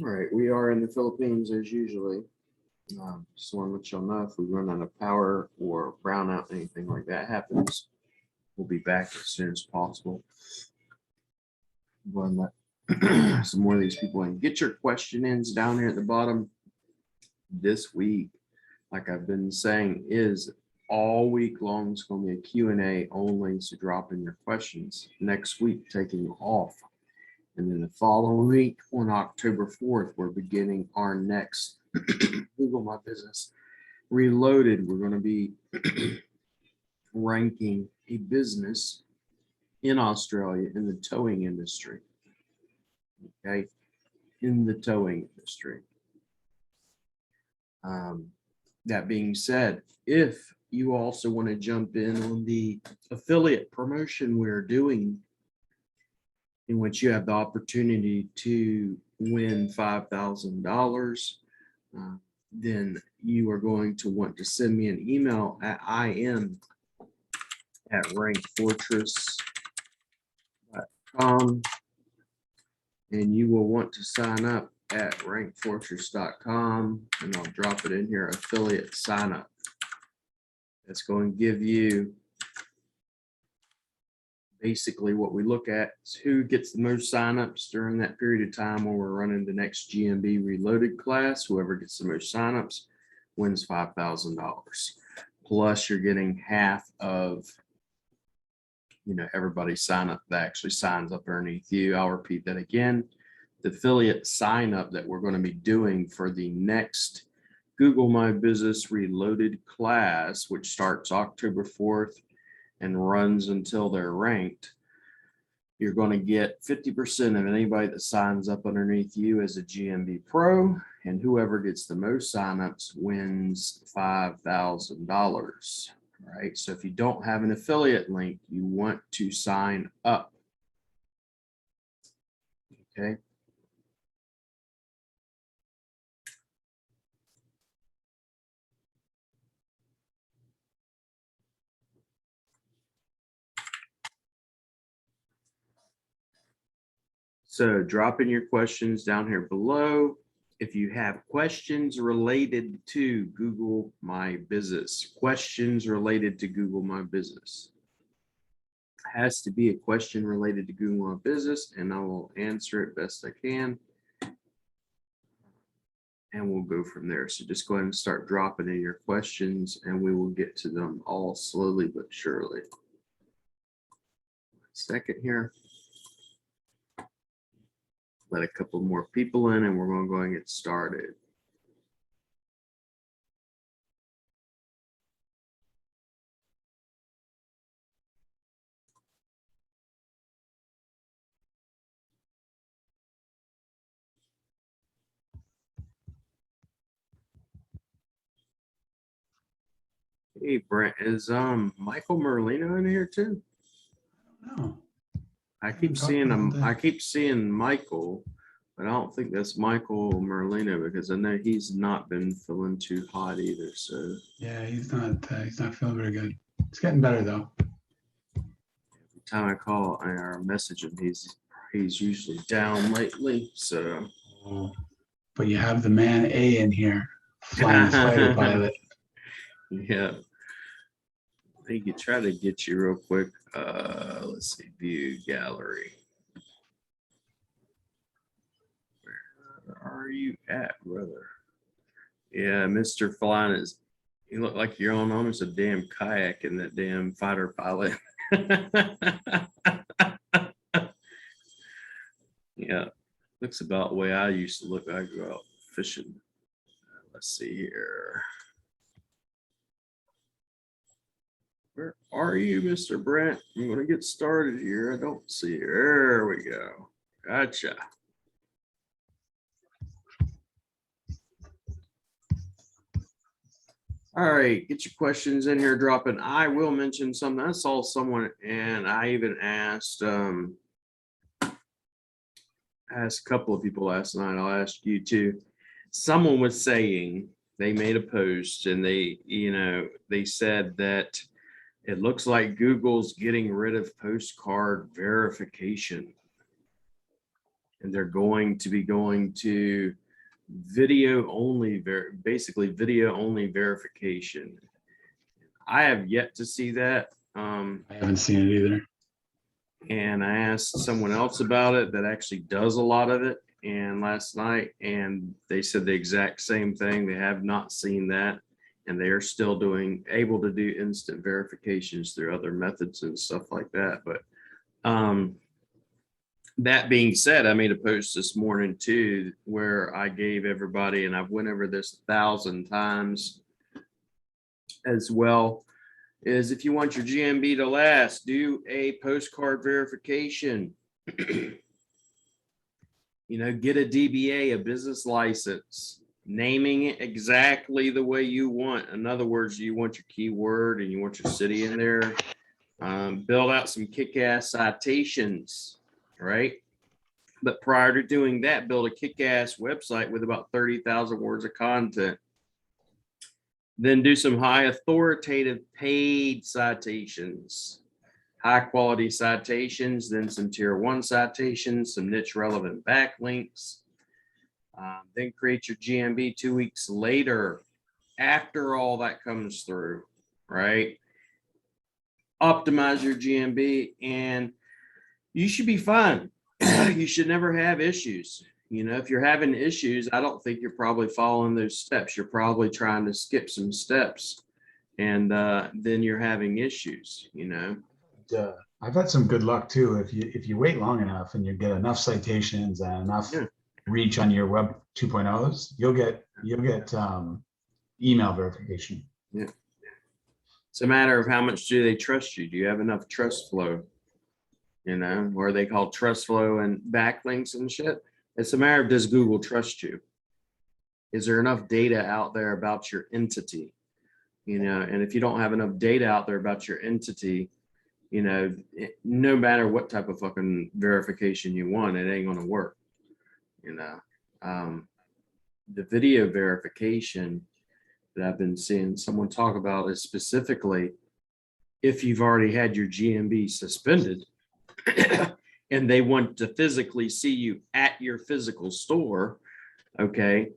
All right, we are in the Philippines as usually. Just want to let y'all know if we run out of power or brownout, anything like that happens, we'll be back as soon as possible. We'll let some more of these people in. Get your question ins down here at the bottom. This week, like I've been saying, is all week long. It's going to be a Q&A only, so drop in your questions. Next week, taking off. And then the following week, on October 4th, we're beginning our next Google My Business Reloaded. We're going to be ranking a business in Australia in the towing industry. Okay, in the towing industry. That being said, if you also want to jump in on the affiliate promotion we're doing, in which you have the opportunity to win $5,000, then you are going to want to send me an email at im@rankfortress.com, and you will want to sign up at rankfortress.com, and I'll drop it in here, affiliate sign up. That's going to give you basically what we look at is who gets the most signups during that period of time when we're running the next GMB Reloaded class. Whoever gets the most signups wins $5,000. Plus, you're getting half of everybody sign up that actually signs up underneath you. I'll repeat that again. The affiliate sign up that we're going to be doing for the next Google My Business Reloaded class, which starts October 4th and runs until they're ranked, you're going to get 50% of anybody that signs up underneath you as a GMB Pro, and whoever gets the most signups wins $5,000. All right, so if you don't have an affiliate link, you want to sign up. Okay. So drop in your questions down here below. If you have questions related to Google My Business, questions related to Google My Business, has to be a question related to Google My Business, and I will answer it best I can. And we'll go from there. So just go ahead and start dropping in your questions, and we will get to them all slowly but surely. Second here. Let a couple more people in, and we're going to go and get started. Hey, Brent, is Michael Merlino in here too? No. I keep seeing him. I keep seeing Michael, but I don't think that's Michael Merlino because I know he's not been feeling too hot either. So yeah, he's not feeling very good. It's getting better though. Every time I call or message him, he's usually down lately. So, but you have the man A in here flying his fighter pilot. Yeah. He could try to get you real quick. Let's see, view gallery. Where are you at, brother? Yeah, Mr. Flying is. You look like you're on almost a damn kayak in that damn fighter pilot. Yeah, looks about the way I used to look. I go out fishing. Let's see here. Where are you, Mr. Brent? I'm going to get started here. I don't see. There we go. Gotcha. All right, get your questions in here dropping. I will mention something. I saw someone, and I even asked a couple of people last night. I'll ask you too. Someone was saying they made a post, and they said that it looks like Google's getting rid of postcard verification. and they're going to be going to video only, basically video only verification. I have yet to see that. I haven't seen it either. And I asked someone else about it that actually does a lot of it, and last night, and they said the exact same thing. They have not seen that, and they are still able to do instant verifications through other methods and stuff like that. But that being said, I made a post this morning too, where I gave everybody, and I've went over this 1,000 times as well, is if you want your GMB to last, do a postcard verification. You know, get a DBA, a business license, naming it exactly the way you want. In other words, you want your keyword and you want your city in there. Build out some kick-ass citations, right? But prior to doing that, build a kick-ass website with about 30,000 words of content. Then do some high authoritative paid citations, high quality citations, then some tier 1 citations, some niche relevant backlinks. Then create your GMB 2 weeks later, after all that comes through, right? Optimize your GMB and you should be fine. You should never have issues. You know, if you're having issues, I don't think you're probably following those steps. You're probably trying to skip some steps, and then you're having issues, you know. I've had some good luck too. If you wait long enough and you get enough citations and enough reach on your web 2.0s, you'll get email verification. Yeah. It's a matter of how much do they trust you? Do you have enough trust flow? You know, or they call trust flow and backlinks and shit. It's a matter of, does Google trust you? Is there enough data out there about your entity? You know, and if you don't have enough data out there about your entity, you know, no matter what type of fucking verification you want, it ain't gonna work. You know, the video verification that I've been seeing someone talk about is specifically if you've already had your GMB suspended and they want to physically see you at your physical store, okay?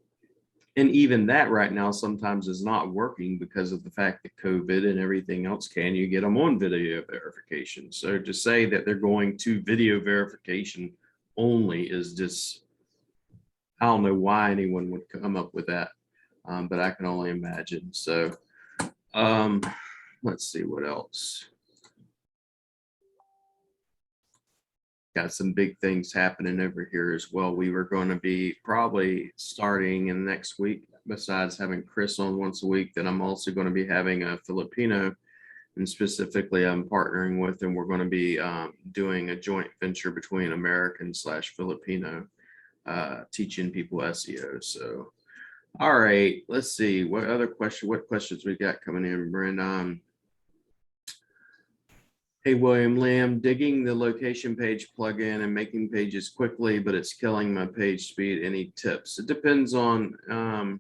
And even that right now sometimes is not working because of the fact that COVID and everything else. Can you get them on video verification? So to say that they're going to video verification only is just, I don't know why anyone would come up with that, but I can only imagine. So let's see what else. Got some big things happening over here as well. We were going to be probably starting in the next week, besides having Chris on once a week, that I'm also going to be having a Filipino, and specifically I'm partnering with, and we're going to be doing a joint venture between American / Filipino, teaching people SEO. So, all right, let's see what questions we got coming in, Brent. Hey, William Lamb, digging the location page plugin and making pages quickly, but it's killing my page speed. Any tips? It depends on,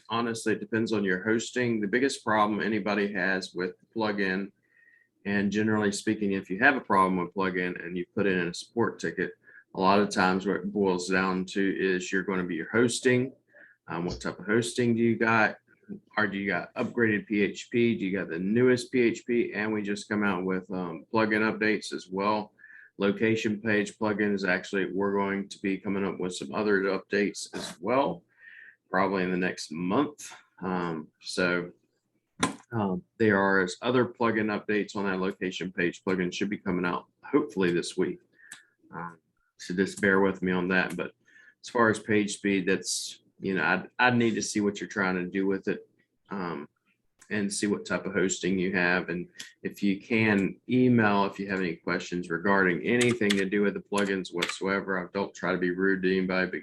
honestly, it depends on your hosting. The biggest problem anybody has with plugin, and generally speaking, if you have a problem with plugin and you put in a support ticket, a lot of times what it boils down to is you're going to be your hosting. What type of hosting do you got? Or do you got upgraded PHP? Do you got the newest PHP? And we just come out with plugin updates as well. Location page plugins, actually, we're going to be coming up with some other updates as well, probably in the next month. There are other plugin updates on that location page plugin should be coming out hopefully this week. So just bear with me on that. But as far as page speed, that's, you know, I'd need to see what you're trying to do with it, and see what type of hosting you have. And if you can email, if you have any questions regarding anything to do with the plugins whatsoever, I don't try to be rude to anybody, but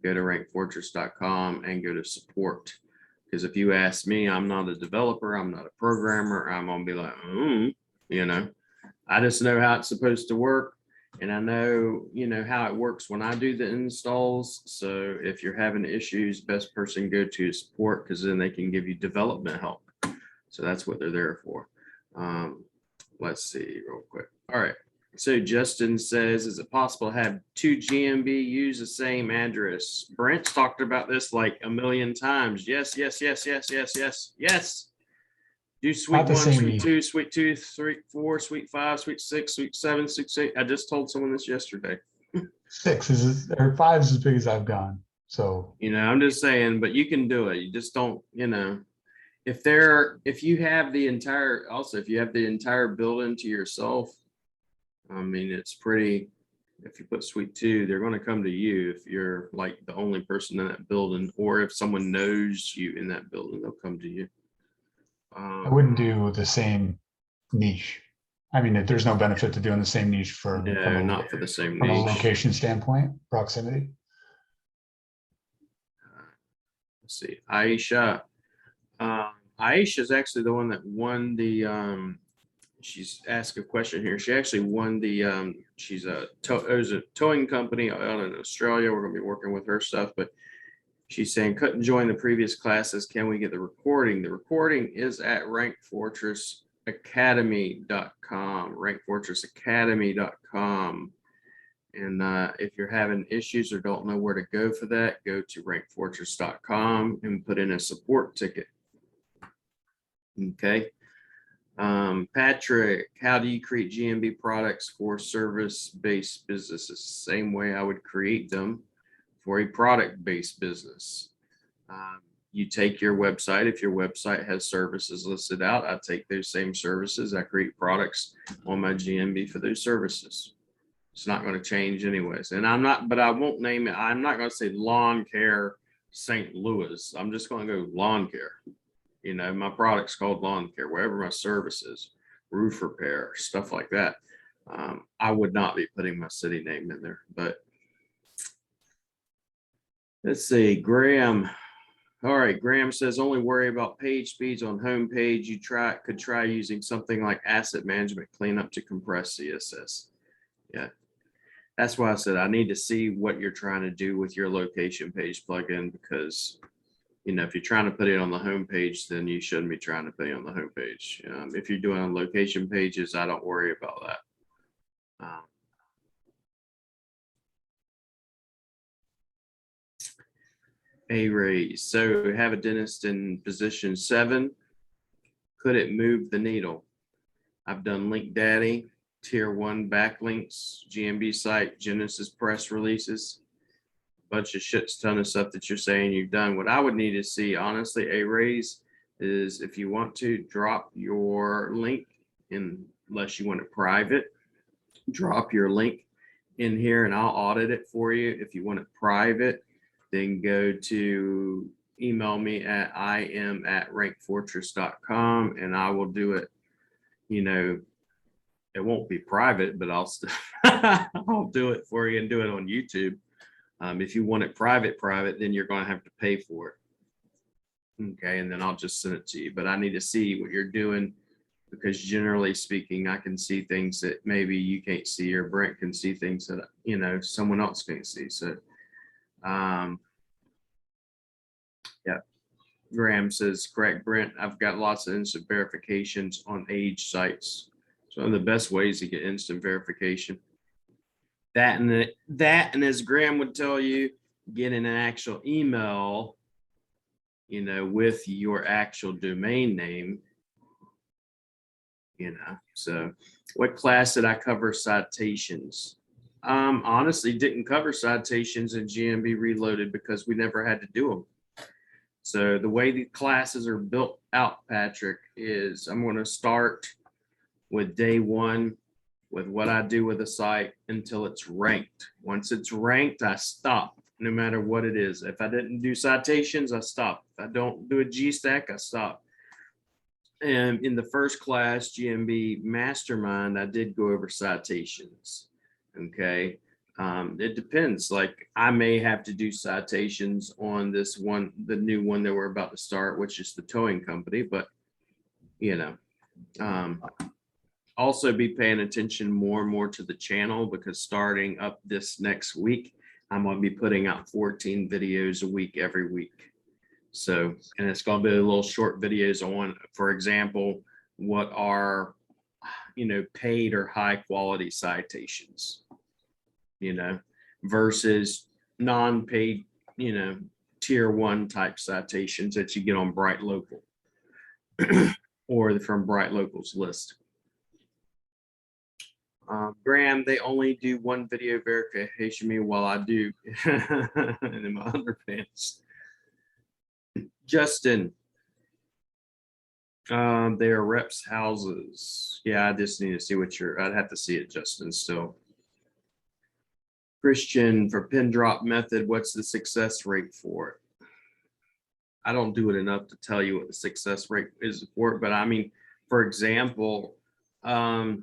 go to rankfortress.com and go to support. Because if you ask me, I'm not a developer, I'm not a programmer, I'm going to be like, you know, I just know how it's supposed to work. And I know, you know, how it works when I do the installs. So if you're having issues, best person go to support, because then they can give you development help. So that's what they're there for. Let's see real quick. All right. So Justin says, is it possible to have two GMB use the same address? Brent's talked about this like a million times. Yes, yes, yes, yes, yes, yes, yes. Do suite Not the 1, same suite niche. 2, suite 2, suite 4, suite 5, suite 6, suite 7, suite 8. I just told someone this yesterday. 6 is, or 5 is as big as I've gone. So You know, I'm just saying, but you can do it. You just don't, you know, if you have the entire, also, if you have the entire building to yourself, I mean, it's pretty, if you put suite 2, they're going to come to you if you're like the only person in that building, or if someone knows you in that building, they'll come to you. I wouldn't do the same niche. I mean, there's no benefit to doing the same niche from No, not for the same a niche. location standpoint, proximity. Let's see, Aisha. Aisha is actually the one that won the, she's asked a question here. She actually won the, she's there's a towing company out in Australia. We're going to be working with her stuff, but she's saying couldn't join the previous classes. Can we get the recording? The recording is at rankfortressacademy.com, rankfortressacademy.com. And if you're having issues or don't know where to go for that, go to rankfortress.com and put in a support ticket. Okay. Patrick, how do you create GMB products for service-based businesses? Same way I would create them for a product-based business. You take your website. If your website has services listed out, I take those same services. I create products on my GMB for those services. It's not going to change anyways. And I'm not, but I won't name it. I'm not going to say lawn care St. Louis. I'm just going to go lawn care. You know, my product's called lawn care, wherever my service is, roof repair, stuff like that. I would not be putting my city name in there, but let's see, Graham. All right, Graham says only worry about page speeds on home page. You could try using something like asset management cleanup to compress CSS. Yeah, that's why I said I need to see what you're trying to do with your location page plugin, because you know, if you're trying to put it on the home page, then you shouldn't be trying to put it on the home page. If you're doing location pages, I don't worry about that. A raise. So have a dentist in position 7. Could it move the needle? I've done Link Daddy, tier 1 backlinks, GMB site, Genesis press releases, bunch of ton of stuff that you're saying you've done. What I would need to see, honestly, a raise is if you want to drop your link in, unless you want it private, drop your link in here and I'll audit it for you. If you want it private, then go to email me at im@rankfortress.com and I will do it. You know, it won't be private, but I'll still I'll do it for you and do it on YouTube. If you want it private, then you're going to have to pay for it. Okay, and then I'll just send it to you. But I need to see what you're doing, because generally speaking, I can see things that maybe you can't see, or Brent can see things that, you know, someone else can't see. So, yeah. Graham says, correct, Brent. I've got lots of instant verifications on age sites. So one of the best ways to get instant verification. That and as Graham would tell you, getting an actual email, you know, with your actual domain name, you know. So what class did I cover citations? Honestly, didn't cover citations in GMB Reloaded because we never had to do them. So the way the classes are built out, Patrick, is I'm going to start with day 1 with what I do with a site until it's ranked. Once it's ranked, I stop, no matter what it is. If I didn't do citations, I stop. If I don't do a G-stack, I stop. And in the first class, GMB Mastermind, I did go over citations. Okay. It depends. Like I may have to do citations on this one, the new one that we're about to start, which is the towing company, but you know, also be paying attention more and more to the channel, because starting up this next week, I'm going to be putting out 14 videos a week, every week. So, and it's going to be a little short videos on, for example, what are paid or high quality citations, versus non-paid, tier one type citations that you get on Bright Local or from Bright Local's list. Graham, they only do one video verification me while I do in my underpants. Justin, they are reps houses. Yeah, I just need to see what I'd have to see it, Justin, still. Christian, for pin drop method, what's the success rate for it? I don't do it enough to tell you what the success rate is for it, but I mean, for example, are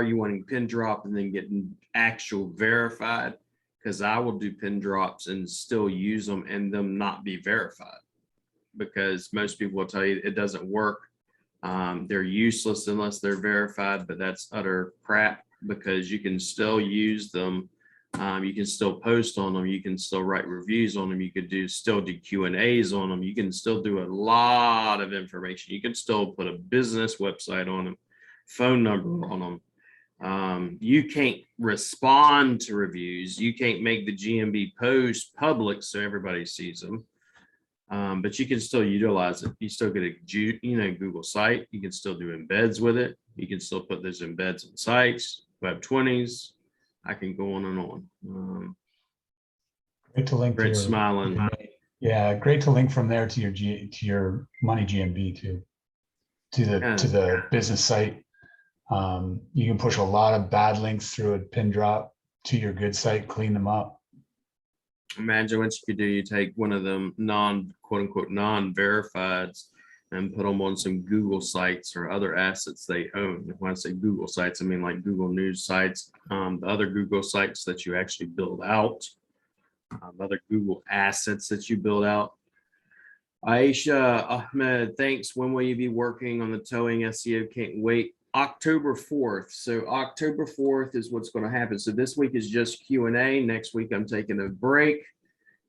you wanting pin drop and then getting actual verified? Because I will do pin drops and still use them and them not be verified, because most people will tell you it doesn't work. They're useless unless they're verified, but that's utter crap, because you can still use them. You can still post on them. You can still write reviews on them. You could still do Q&As on them. You can still do a lot of information. You can still put a business website on them, phone number on them. You can't respond to reviews. You can't make the GMB post public so everybody sees them. But you can still utilize it. You still get a Google site. You can still do embeds with it. You can still put those embeds on sites, web 20s. I can go on and on. Great to link to your smiling. Yeah, great to link from there to your money GMB to the business site. You can push a lot of bad links through a pin drop to your good site, clean them up. Imagine what you could do. You take one of them quote unquote non-verifieds and put them on some Google sites or other assets they own. When I say Google sites, I mean like Google News sites, the other Google sites that you actually build out, other Google assets that you build out. Aisha Ahmed, thanks. When will you be working on the towing SEO? Can't wait. October 4th. So October 4th is what's going to happen. So this week is just Q&A. Next week I'm taking a break,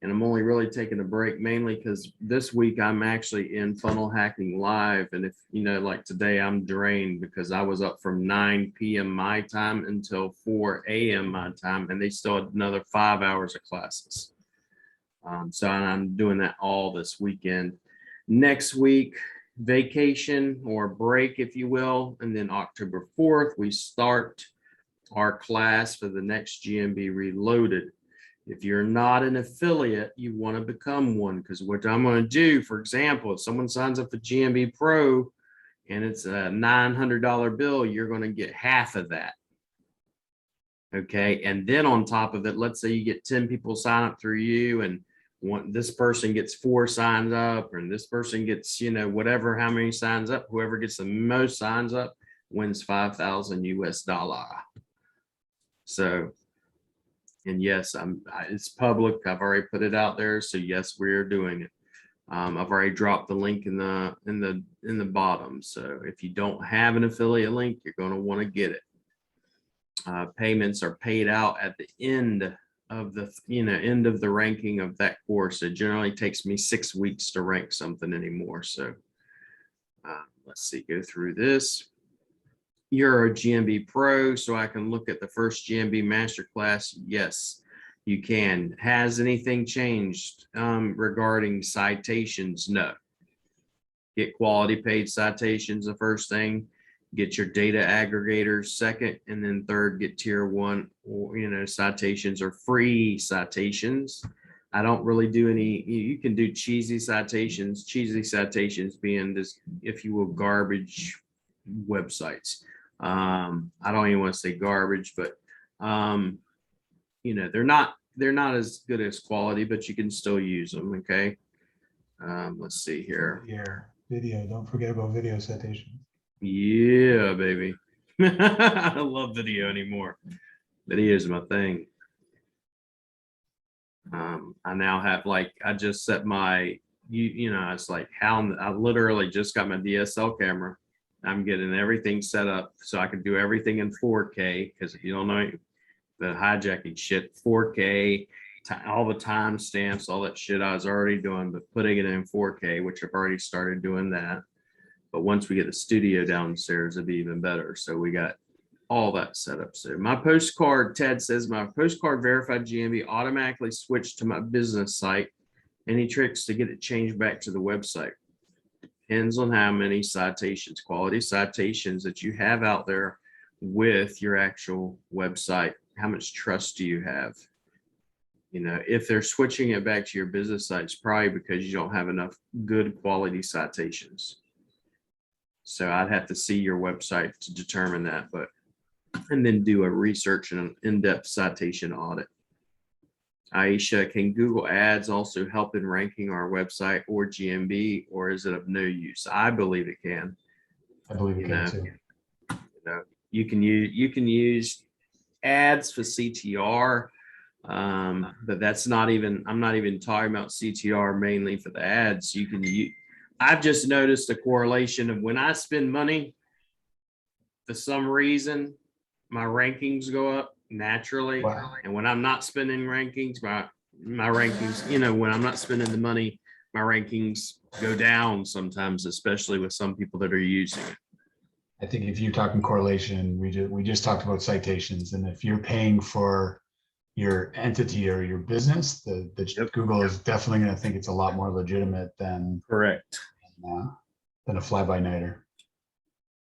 and I'm only really taking a break mainly because this week I'm actually in Funnel Hacking Live. And if like today, I'm drained because I was up from 9 p.m. my time until 4 a.m. my time, and they still had another 5 hours of classes. So I'm doing that all this weekend. Next week, vacation or break, if you will, and then October 4th we start our class for the next GMB Reloaded. If you're not an affiliate, you want to become one, because what I'm going to do, for example, if someone signs up for GMB Pro and it's a $900 bill, you're going to get half of that. Okay, and then on top of it, let's say you get 10 people sign up through you, and this person gets 4 signs up, and this person gets, whatever, how many signs up, whoever gets the most signs up wins $5,000 US. So, and yes, it's public. I've already put it out there. So yes, we're doing it. I've already dropped the link in the bottom. So if you don't have an affiliate link, you're going to want to get it. Payments are paid out at the end of the ranking of that course. It generally takes me 6 weeks to rank something anymore. So let's see, go through this. You're a GMB Pro, so I can look at the first GMB Masterclass. Yes, you can. Has anything changed regarding citations? No. Get quality paid citations the first thing. Get your data aggregators second, and then third, get tier 1 or citations or free citations. I don't really do any. You can do cheesy citations being this, if you will, garbage websites. I don't even want to say garbage, but they're not as good as quality, but you can still use them. Okay. Let's see here. Video. Don't forget about video citations. Yeah, baby. I don't love video anymore. Video is my thing. I now have, I just set my, it's like how I literally just got my DSL camera. I'm getting everything set up so I can do everything in 4K, because if you don't know the hijacking shit, 4K, all the timestamps, all that shit I was already doing, but putting it in 4K, which I've already started doing that. But once we get the studio downstairs, it'd be even better. So we got all that set up. So my postcard, Ted says, my postcard verified GMB automatically switched to my business site. Any tricks to get it changed back to the website? Depends on how many citations, quality citations that you have out there with your actual website. How much trust do you have? You know, if they're switching it back to your business site, it's probably because you don't have enough good quality citations. So I'd have to see your website to determine that, but, and then do a research and an in-depth citation audit. Aisha, can Google Ads also help in ranking our website or GMB, or is it of no use? I believe it can. I believe it can too. You know, you can use ads for CTR, but that's not even, I'm not even talking about CTR mainly for the ads. You can use, I've just noticed a correlation of when I spend money, for some reason, my rankings go up naturally. Wow. And when I'm not spending rankings, my rankings, you know, when I'm not spending the money, my rankings go down sometimes, especially with some people that are using it. I think if you're talking correlation, we just talked about citations, and if you're paying for your entity or your business, the Google is definitely going to think it's a lot more legitimate than Correct. Than a fly-by-nighter.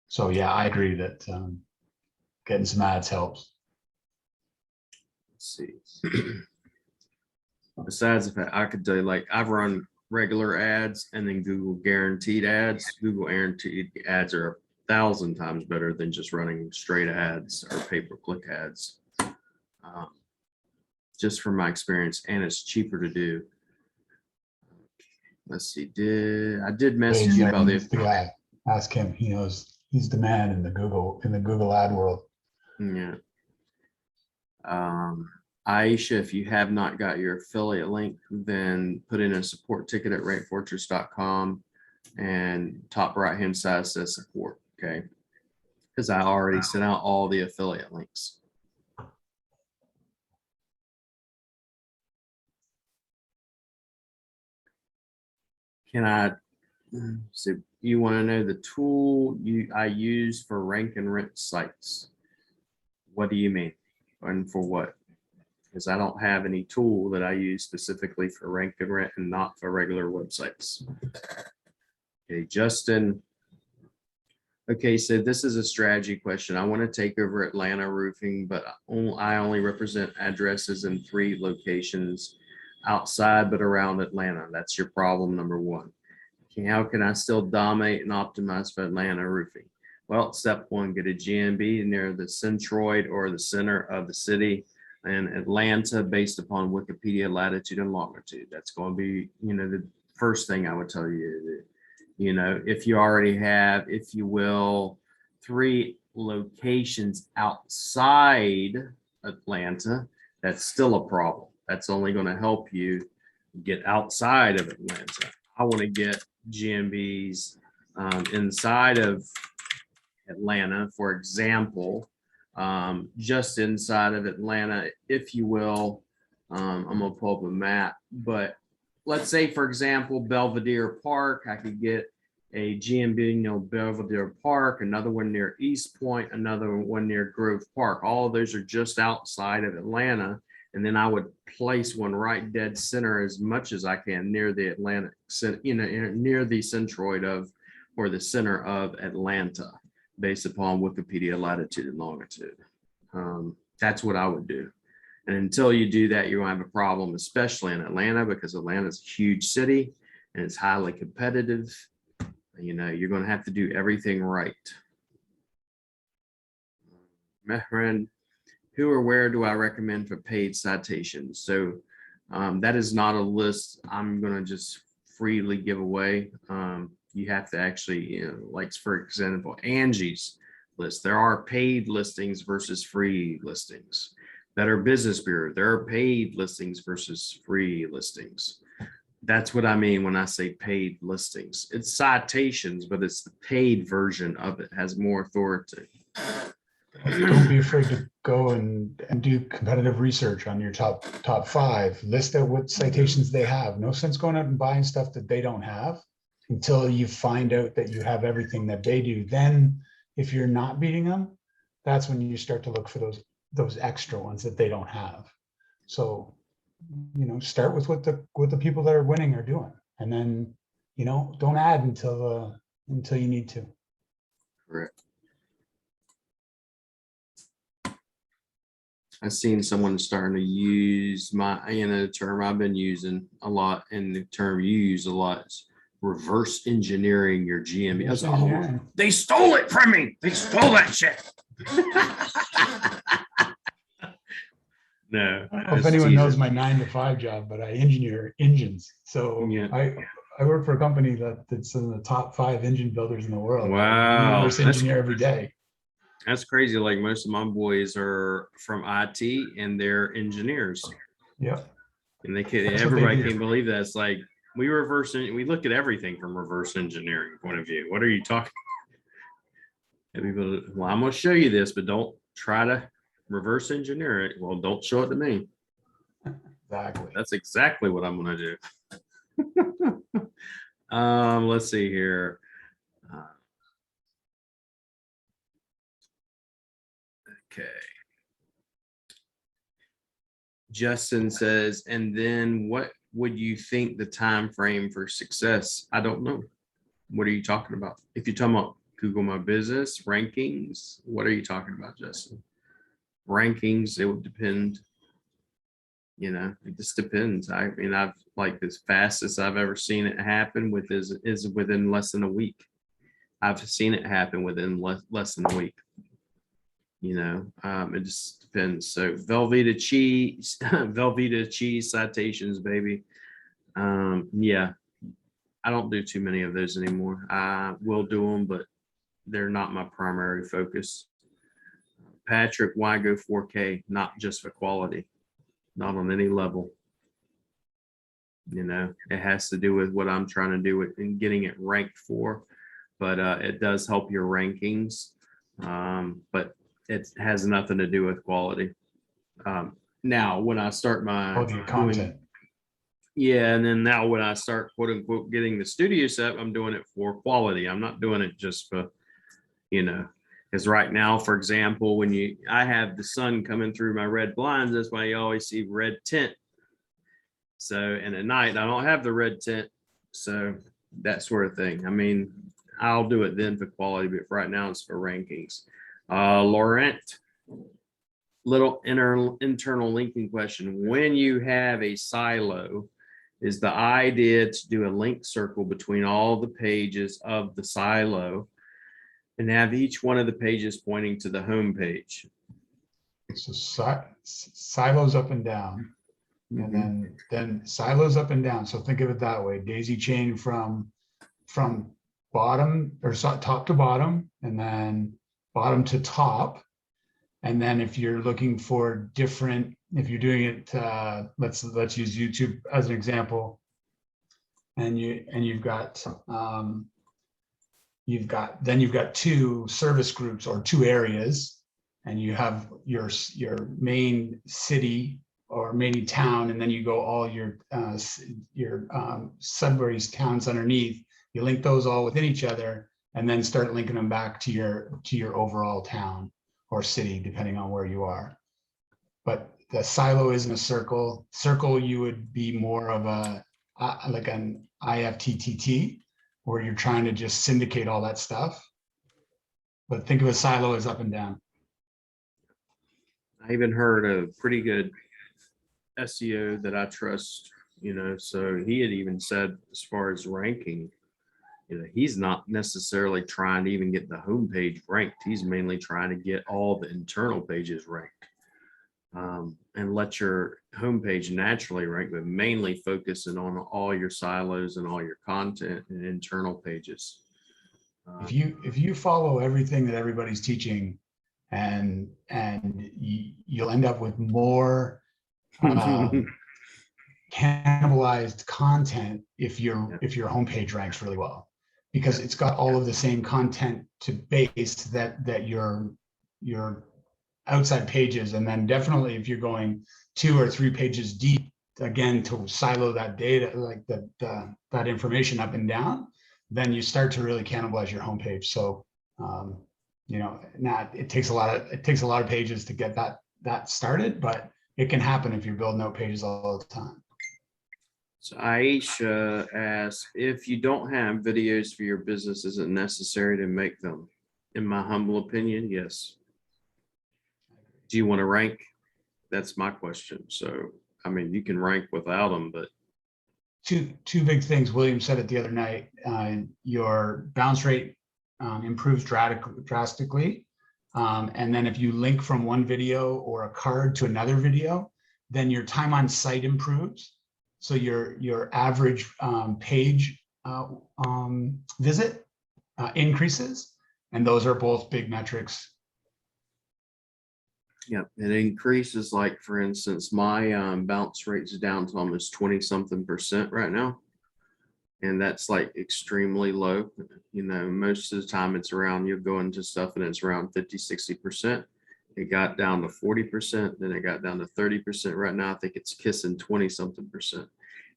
So yeah, I agree that getting some ads helps. Let's see. Besides the fact, I could tell you, like, I've run regular ads and then Google guaranteed ads. Google guaranteed ads are 1,000 times better than just running straight ads or pay-per-click ads. Just from my experience, and it's cheaper to do. Let's see. I did message you about the guy. Ask him. He knows. He's the man in the Google ad world. Yeah. Aisha, if you have not got your affiliate link, then put in a support ticket at rankfortress.com, and top right hand side says support. Okay, because I already sent out all the affiliate links. Can I, so you want to know the tool I use for rank and rent sites? What do you mean? And for what? Because I don't have any tool that I use specifically for rank and rent and not for regular websites. Okay, Justin. Okay, so this is a strategy question. I want to take over Atlanta roofing, but I only represent addresses in 3 locations outside but around Atlanta. That's your problem number 1. Okay, how can I still dominate and optimize for Atlanta roofing? Well, step 1, get a GMB near the centroid or the center of the city and Atlanta based upon Wikipedia latitude and longitude. That's going to be, you know, the first thing I would tell you to do. You know, if you already have, if you will, 3 locations outside Atlanta, that's still a problem. That's only going to help you get outside of Atlanta. I want to get GMBs inside of Atlanta, for example, just inside of Atlanta, if you will. I'm going to pull up a map, but let's say, for example, Belvedere Park, I could get a GMB near Belvedere Park, another one near East Point, another one near Grove Park. All of those are just outside of Atlanta. And then I would place one right dead center as much as I can near the Atlanta, you know, near the centroid of, or the center of Atlanta, based upon Wikipedia latitude and longitude. That's what I would do. And until you do that, you're going to have a problem, especially in Atlanta, because Atlanta is a huge city and it's highly competitive. You know, you're going to have to do everything right. Mehran, who or where do I recommend for paid citations? So that is not a list I'm going to just freely give away. You have to actually, you know, like, for example, Angie's list. There are paid listings versus free listings. Better Business Bureau, there are paid listings versus free listings. That's what I mean when I say paid listings. It's citations, but it's the paid version of it, has more authority. Don't be afraid to go and do competitive research on your top 5. List out what citations they have. No sense going out and buying stuff that they don't have. until you find out that you have everything that they do. Then if you're not beating them, that's when you start to look for those extra ones that they don't have. So, start with what the people that are winning are doing, and then, don't add until you need to. Correct. I've seen someone starting to use the term I've been using a lot, and the term you use a lot is reverse engineering your GMB. I was like, oh, they stole it from me. They stole that shit. No. I don't know if anyone knows my 9-to-5 job, but I engineer engines. So yeah. I work for a company that's in the top 5 engine builders in the world. Wow. Reverse engineer every day. That's crazy. Like most of my boys are from IT and they're engineers. Yeah. And everybody can't believe that. It's like we look at everything from reverse engineering point of view. What are you talking? People, well, I'm going to show you this, but don't try to reverse engineer it. Well, don't show it to me. Exactly. That's exactly what I'm going to do. Let's see here. Okay. Justin says, and then what would you think the time frame for success? I don't know. What are you talking about? If you're talking about Google My Business rankings, what are you talking about, Justin? Rankings, it would depend. It just depends. I mean, I've like the fastest I've ever seen it happen is within less than a week. I've seen it happen within less than a week. It just depends. So Velveeta cheese citations, baby. Yeah, I don't do too many of those anymore. I will do them, but they're not my primary focus. Patrick, why go 4K? Not just for quality, not on any level. It has to do with what I'm trying to do and getting it ranked for, but it does help your rankings. But it has nothing to do with quality. Now, when I start my content. And then now when I start quote unquote getting the studio set, I'm doing it for quality. I'm not doing it just for, because right now, for example, I have the sun coming through my red blinds, that's why you always see red tint. So, and at night I don't have the red tint. So that sort of thing. I mean, I'll do it then for quality, but right now it's for rankings. Laurent, little internal linking question. When you have a silo, is the idea to do a link circle between all the pages of the silo and have each one of the pages pointing to the home page? So silos up and down, and then silos up and down. So think of it that way. Daisy chain from bottom or top to bottom, and then bottom to top. And then if you're looking for different, if you're doing it, let's use YouTube as an example, and you've got 2 service groups or 2 areas, and you have your main city or main town, and then you go all your suburbs, towns underneath. You link those all within each other, and then start linking them back to your overall town or city, depending on where you are. But the silo isn't a circle. Circle, you would be more of like an IFTTT, where you're trying to just syndicate all that stuff. But think of a silo as up and down. I even heard a pretty good SEO that I trust, so he had even said, as far as ranking, he's not necessarily trying to even get the homepage ranked. He's mainly trying to get all the internal pages ranked, and let your homepage naturally rank, but mainly focusing on all your silos and all your content and internal pages. If you follow everything that everybody's teaching, and you'll end up with more cannibalized content if your homepage ranks really well, because it's got all of the same content to base that your outside pages. And then definitely if you're going 2 or 3 pages deep, again, to silo that data, like that information up and down, then you start to really cannibalize your homepage. So, now it takes a lot of pages to get that started, but it can happen if you're building out pages all the time. So Aisha asks, if you don't have videos for your business, is it necessary to make them? In my humble opinion, yes. Do you want to rank? That's my question. So, I mean, you can rank without them, but Two big things. William said it the other night. Your bounce rate improves drastically. And then if you link from one video or a card to another video, then your time on site improves. So your average page visit increases. And those are both big metrics. yeah, it increases. Like, for instance, my bounce rate's down to almost 20-something% right now. And that's like extremely low. You know, most of the time it's around, you'll go into stuff and it's around 50-60%. It got down to 40%, then it got down to 30%. Right now, I think it's kissing 20-something%.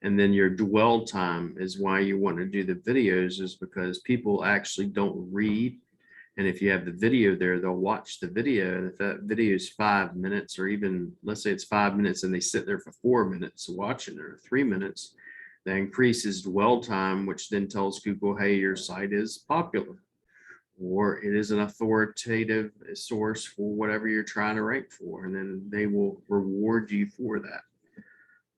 And then your dwell time is why you want to do the videos, is because people actually don't read. And if you have the video there, they'll watch the video. And if that video is 5 minutes, or even let's say it's 5 minutes and they sit there for 4 minutes watching, or 3 minutes, that increases dwell time, which then tells Google, hey, your site is popular, or it is an authoritative source for whatever you're trying to rank for. And then they will reward you for that.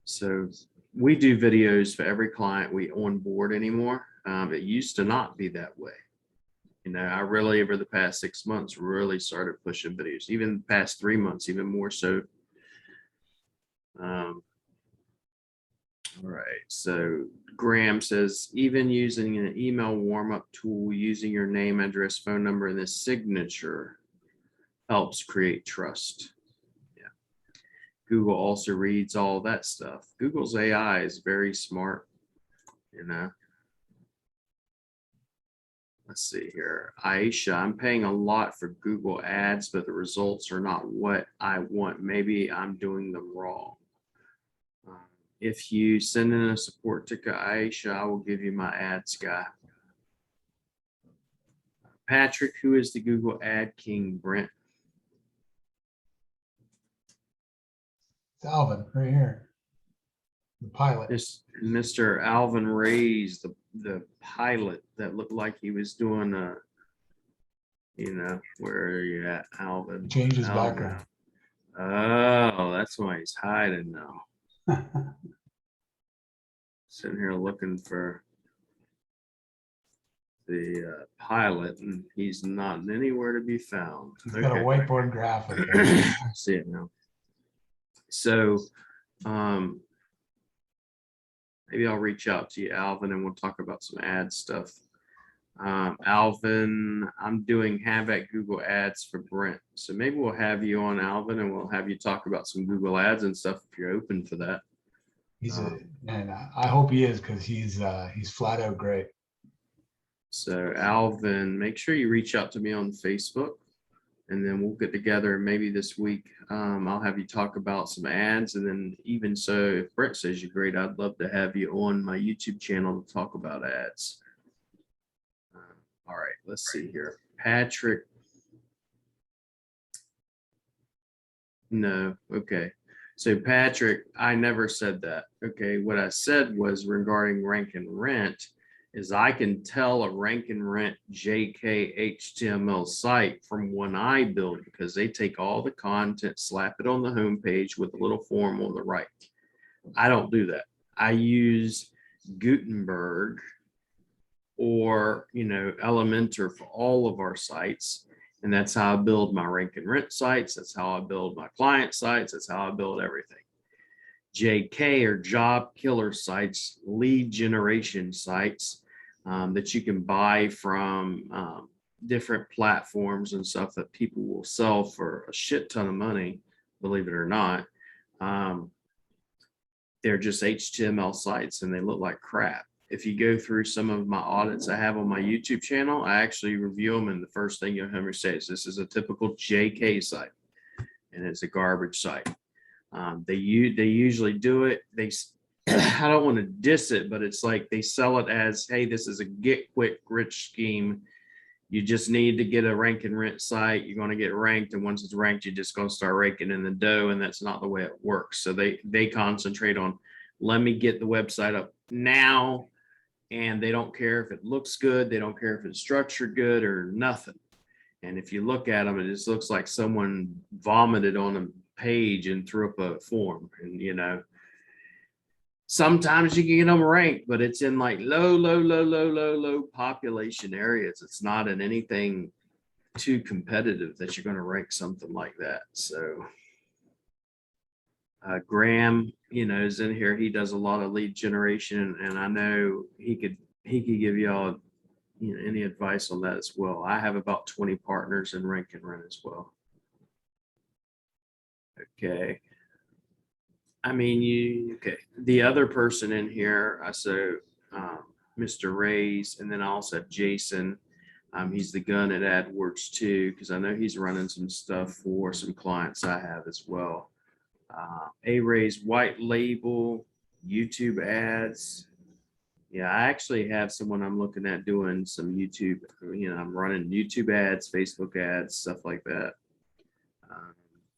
So we do videos for every client we onboard anymore. It used to not be that way. You know, I really, over the past 6 months, really started pushing videos, even the past 3 months, even more so. All right, so Graham says, even using an email warm-up tool, using your name, address, phone number, and the signature helps create trust. Yeah. Google also reads all that stuff. Google's AI is very smart, you know. Let's see here. Aisha, I'm paying a lot for Google ads, but the results are not what I want. Maybe I'm doing them wrong. If you send in a support ticket, Aisha, I will give you my ads guy. Patrick, who is the Google ad king? Brent. It's Alvin right here, the pilot. Mr. Alvin Ray's the pilot that looked like he was doing a, you know, where are you at, Alvin? Change his background. Oh, that's why he's hiding now. Sitting here looking for the pilot, and he's not anywhere to be found. He's got a whiteboard graphic. I see it now. So maybe I'll reach out to you, Alvin, and we'll talk about some ad stuff. Alvin, I'm doing Have at Google ads for Brent. So maybe we'll have you on, Alvin, and we'll have you talk about some Google ads and stuff if you're open for that. And I hope he is, because he's flat out great. So Alvin, make sure you reach out to me on Facebook, and then we'll get together. Maybe this week I'll have you talk about some ads. And then even so, if Brent says you're great, I'd love to have you on my YouTube channel to talk about ads. All right, let's see here. Patrick. No, okay. So Patrick, I never said that. Okay, what I said was regarding rank and rent is I can tell a rank and rent JK HTML site from one I build, because they take all the content, slap it on the homepage with a little form on the right. I don't do that. I use Gutenberg or, you know, Elementor for all of our sites. And that's how I build my rank and rent sites. That's how I build my client sites. That's how I build everything. JK are job killer sites, lead generation sites that you can buy from different platforms and stuff that people will sell for a shit ton of money, believe it or not. They're just HTML sites and they look like crap. If you go through some of my audits I have on my YouTube channel, I actually review them, and the first thing you'll hear me say is this is a typical JK site, and it's a garbage site. They usually do it. I don't want to diss it, but it's like they sell it as, hey, this is a get quick rich scheme. You just need to get a rank and rent site. You're going to get ranked. And once it's ranked, you're just going to start raking in the dough. And that's not the way it works. So they concentrate on, let me get the website up now. And they don't care if it looks good. They don't care if it's structured good or nothing. And if you look at them, it just looks like someone vomited on a page and threw up a form. And, you know, sometimes you can get them ranked, but it's in like low population areas. It's not in anything too competitive that you're going to rank something like that. So Graham, you know, is in here. He does a lot of lead generation, and I know he could give y'all, you know, any advice on that as well. I have about 20 partners in rank and rent as well. Okay. I mean, okay. The other person in here, Mr. Ray's, and then I also have Jason. He's the gun at AdWords too, because I know he's running some stuff for some clients I have as well. A-Ray's white label, YouTube ads. Yeah, I actually have someone I'm looking at doing some YouTube, you know, I'm running YouTube ads, Facebook ads, stuff like that.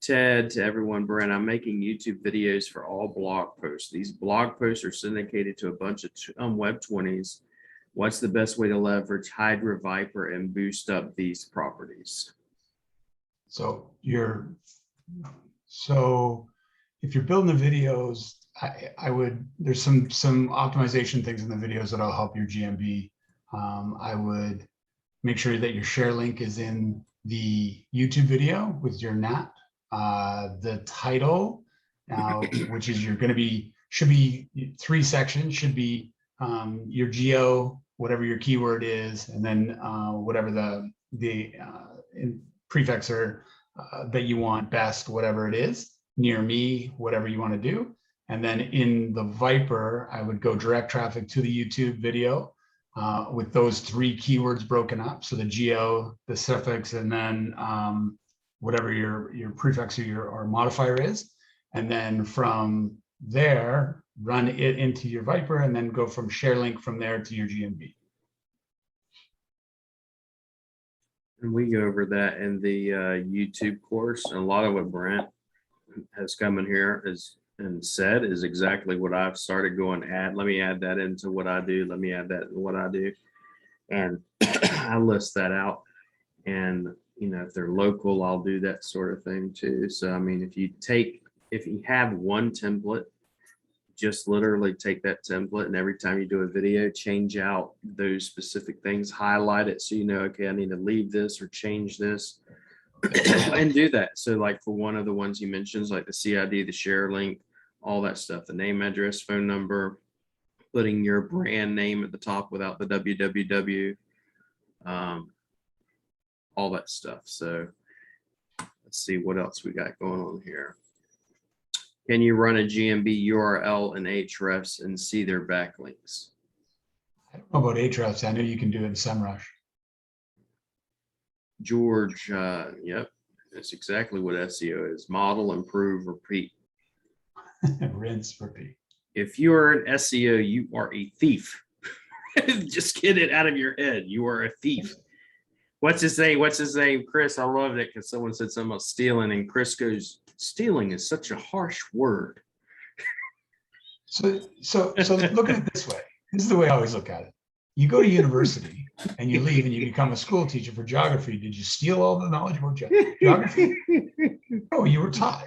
Ted, to everyone, Brent, I'm making YouTube videos for all blog posts. These blog posts are syndicated to a bunch of web 20s. What's the best way to leverage Hydra, Viper, and boost up these properties? So if you're building the videos, I would, there's some optimization things in the videos that'll help your GMB. I would make sure that your share link is in the YouTube video with your NAT. The title, which is should be 3 sections, should be your geo, whatever your keyword is, and then whatever the prefix or that you want best, whatever it is, near me, whatever you want to do. And then in the Viper, I would go direct traffic to the YouTube video with those 3 keywords broken up. So the geo, the suffix, and then whatever your prefix or modifier is. And then from there, run it into your Viper and then go from share link from there to your GMB. And we go over that in the YouTube course. And a lot of what Brent has come in here and said is exactly what I've started going let me add that into what I do. Let me add that in what I do. And I list that out. And, you know, if they're local, I'll do that sort of thing too. So, I mean, if you have one template, just literally take that template, and every time you do a video, change out those specific things, highlight it so you know, okay, I need to leave this or change this and do that. So like for one of the ones you mentioned, like the CID, the share link, all that stuff, the name, address, phone number, putting your brand name at the top without the www, all that stuff. So let's see what else we got going on here. Can you run a GMB URL in Ahrefs and see their backlinks? I don't know about Ahrefs. I know you can do it in SEMrush. George, yep, that's exactly what SEO is. Model, improve, repeat. Rinse, repeat. If you are an SEO, you are a thief. Just get it out of your head. You are a thief. What's his name? Chris, I loved it because someone said something about stealing, and Chris goes, stealing is such a harsh word. So look at it this way. This is the way I always look at it. You go to university and you leave and you become a school teacher for geography. Did you steal all the knowledge about geography? No, you were taught.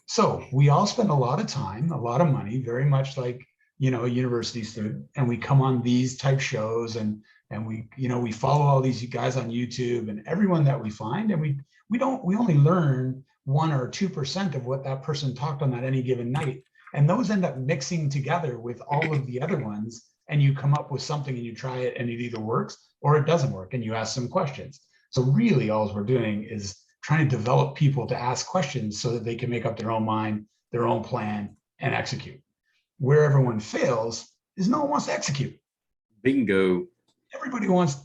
So we all spend a lot of time, a lot of money, very much like, you know, a university student, and we come on these type shows and we, you know, we follow all these guys on YouTube and everyone that we find, and we only learn 1 or 2% of what that person talked on that any given night. And those end up mixing together with all of the other ones, and you come up with something and you try it and it either works or it doesn't work, and you ask some questions. So really all we're doing is trying to develop people to ask questions so that they can make up their own mind, their own plan, and execute. Where everyone fails is no one wants to execute. Bingo. Everybody wants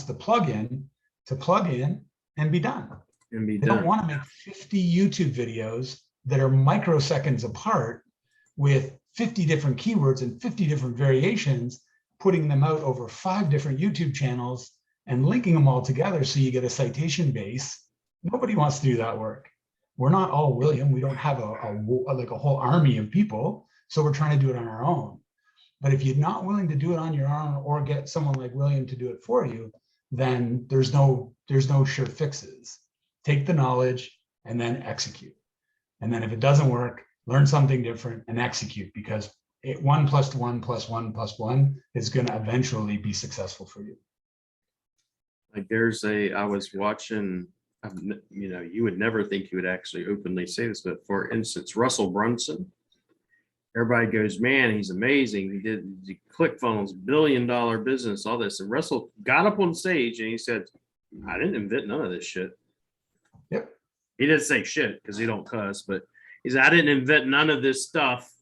to plug in and be done. They don't want to make 50 YouTube videos that are microseconds apart with 50 different keywords and 50 different variations, putting them out over 5 different YouTube channels and linking them all together so you get a citation base. Nobody wants to do that work. We're not all William. We don't have like a whole army of people. So we're trying to do it on our own. But if you're not willing to do it on your own or get someone like William to do it for you, then there's no sure fixes. Take the knowledge and then execute. And then if it doesn't work, learn something different and execute, because 1 + 1 + 1 + 1 is going to eventually be successful for you. Like I was watching, you know, you would never think you would actually openly say this, but for instance, Russell Brunson, everybody goes, man, he's amazing. He did ClickFunnels, $1 billion business, all this. And Russell got up on stage and he said, I didn't invent none of this shit. Yep. He didn't say shit because he don't cuss, but he said, I didn't invent none of this stuff.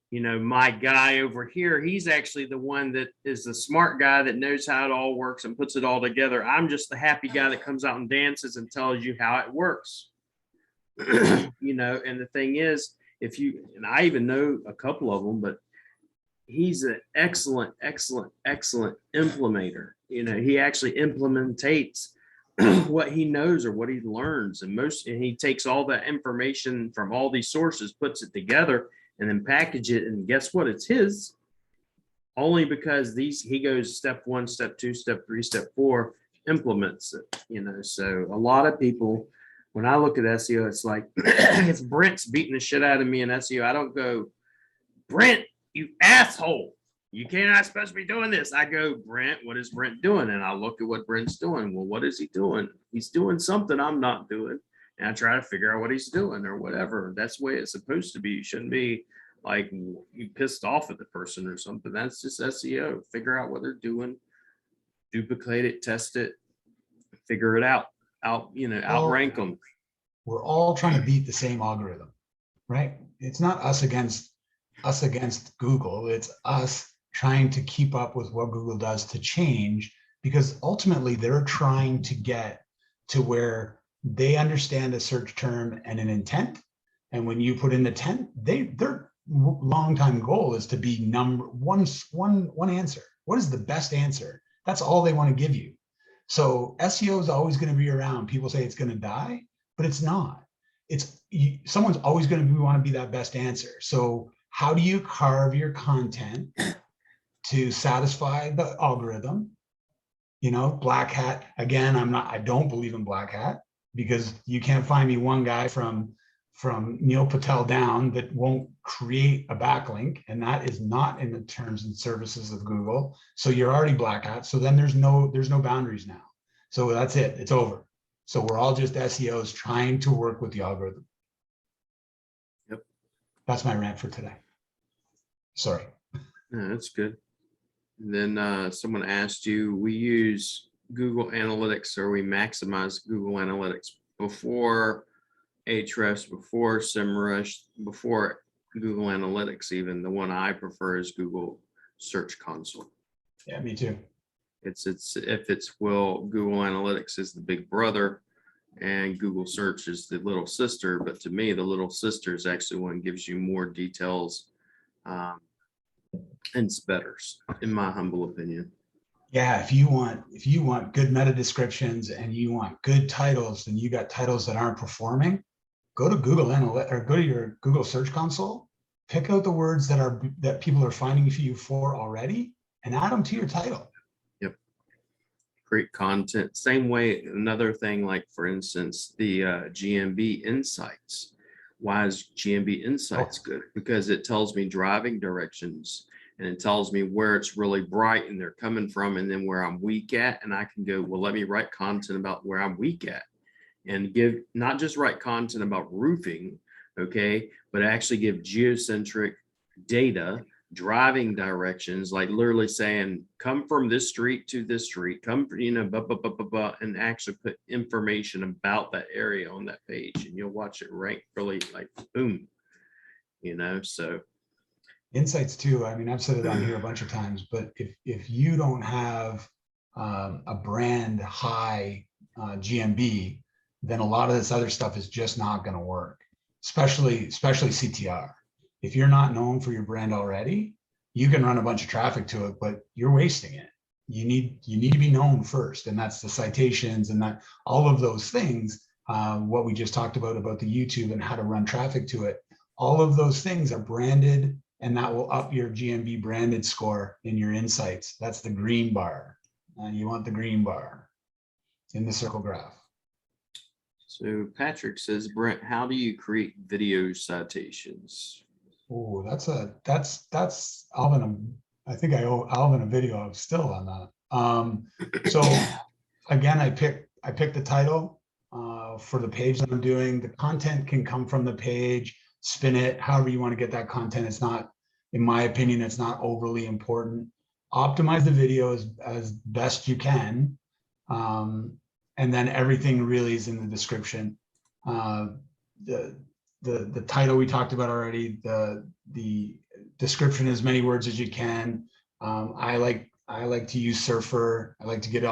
You know, my guy over here, he's actually the one that is the smart guy that knows how it all works and puts it all together. I'm just the happy guy that comes out and dances and tells you how it works. You know, and the thing is, and I even know a couple of them, but he's an excellent implementer. You know, he actually implementates what he knows or what he learns, and he takes all that information from all these sources, puts it together, and then package it. And guess what? It's his, only because he goes step 1, step 2, step 3, step 4, implements it. You know, so a lot of people, when I look at SEO, it's like if Brent's beating the shit out of me in SEO, I don't go, Brent, you asshole, you're not supposed to be doing this. I go, Brent, what is Brent doing? And I look at what Brent's doing. Well, what is he doing? He's doing something I'm not doing. And I try to figure out what he's doing or whatever. That's the way it's supposed to be. You shouldn't be like you pissed off at the person or something. That's just SEO. Figure out what they're doing, duplicate it, test it, figure it out, outrank them. We're all trying to beat the same algorithm, right? It's not us against Google. It's us trying to keep up with what Google does to change, because ultimately they're trying to get to where they understand a search term and an intent. And when you put in the intent, their long-time goal is to be one answer. What is the best answer? That's all they want to give you. So SEO is always going to be around. People say it's going to die, but it's not. Someone's always going to want to be that best answer. So how do you carve your content to satisfy the algorithm? You know, black hat, again, I don't believe in black hat, because you can't find me one guy from Neil Patel down that won't create a backlink, and that is not in the terms and services of Google. So you're already black hat. So then there's no boundaries now. So that's it. It's over. So we're all just SEOs trying to work with the algorithm. Yep. That's my rant for today. Sorry. Yeah, that's good. And then someone asked you, we use Google Analytics, or we maximize Google Analytics before Ahrefs, before SEMrush, before Google Analytics. Even the one I prefer is Google Search Console. Yeah, me too. Google Analytics is the big brother and Google Search is the little sister. But to me, the little sister is actually one that gives you more details and it's better, in my humble opinion. Yeah, if you want good meta descriptions and you want good titles, and you got titles that aren't performing, go to Google Analytics or go to your Google Search Console, pick out the words that people are finding you for already, and add them to your title. Yep. Great content. Same way, another thing, like for instance, the GMB Insights. Why is GMB Insights good? Because it tells me driving directions, and it tells me where it's really bright and they're coming from, and then where I'm weak at. And I can go, well, let me write content about where I'm weak at, and give, not just write content about roofing, okay, but actually give geocentric data, driving directions, like literally saying, come from this street to this street, come, and actually put information about that area on that page, and you'll watch it rank really like boom, so. Insights too. I mean, I've said it on here a bunch of times, but if you don't have a brand high GMB, then a lot of this other stuff is just not going to work, especially CTR. if you're not known for your brand already, you can run a bunch of traffic to it, but you're wasting it. You need to be known first, and that's the citations and that all of those things. What we just talked about the YouTube and how to run traffic to it. All of those things are branded, and that will up your GMB branded score in your insights. That's the green bar. You want the green bar in the circle graph. So Patrick says, Brent, how do you create video citations? Oh, that's Alvin. I think I owe Alvin a video still on that. So again, I picked the title for the page that I'm doing. The content can come from the page, spin it, however you want to get that content. It's not, in my opinion, it's not overly important. Optimize the video as best you can. And then everything really is in the description. The title we talked about already, the description, as many words as you can. I like to use Surfer. I like to get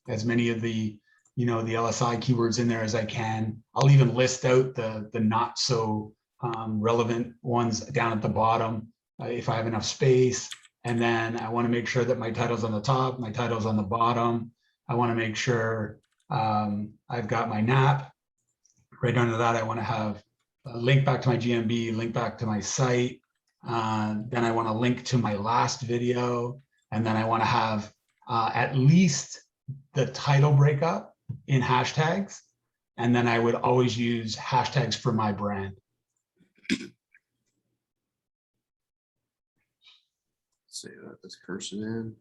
as many of the the LSI keywords in there as I can. I'll even list out the not so relevant ones down at the bottom if I have enough space. And then I want to make sure that my title's on the top, my title's on the bottom. I want to make sure I've got my NAP. Right under that, I want to have a link back to my GMB, link back to my site. Then I want to link to my last video. And then I want to have at least the title breakup in hashtags. And then I would always use hashtags for my brand. See, let this person in.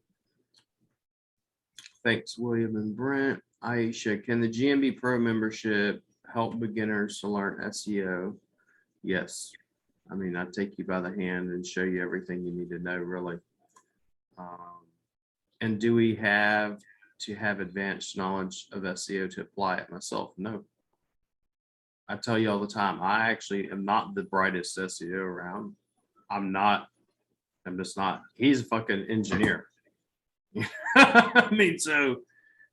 Thanks, William and Brent. Aisha, can the GMB Pro membership help beginners to learn SEO? Yes. I mean, I take you by the hand and show you everything you need to know, really. And do we have to have advanced knowledge of SEO to apply it myself? No. I tell you all the time, I actually am not the brightest SEO around. I'm just not. He's a fucking engineer. I mean, so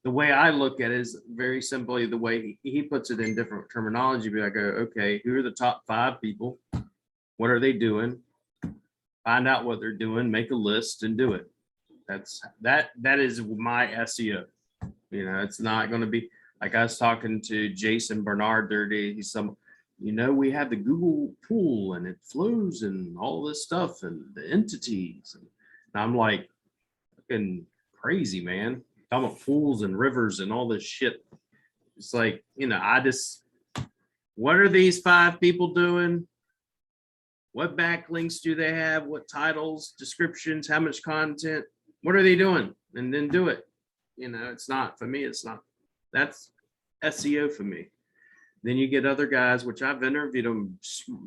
the way I look at it is very simply the way he puts it in different terminology. But I go, okay, who are the top 5 people? What are they doing? Find out what they're doing, make a list and do it. That is my SEO. It's not going to be like I was talking to Jason Bernard the other day. He's we have the Google pool and it flows and all this stuff and the entities. And I'm like, fucking crazy, man. Talking about pools and rivers and all this shit. It's like, what are these 5 people doing? What backlinks do they have? What titles, descriptions, how much content? What are they doing? And then do it. It's not, for me, it's not. That's SEO for me. Then you get other guys, which I've interviewed them.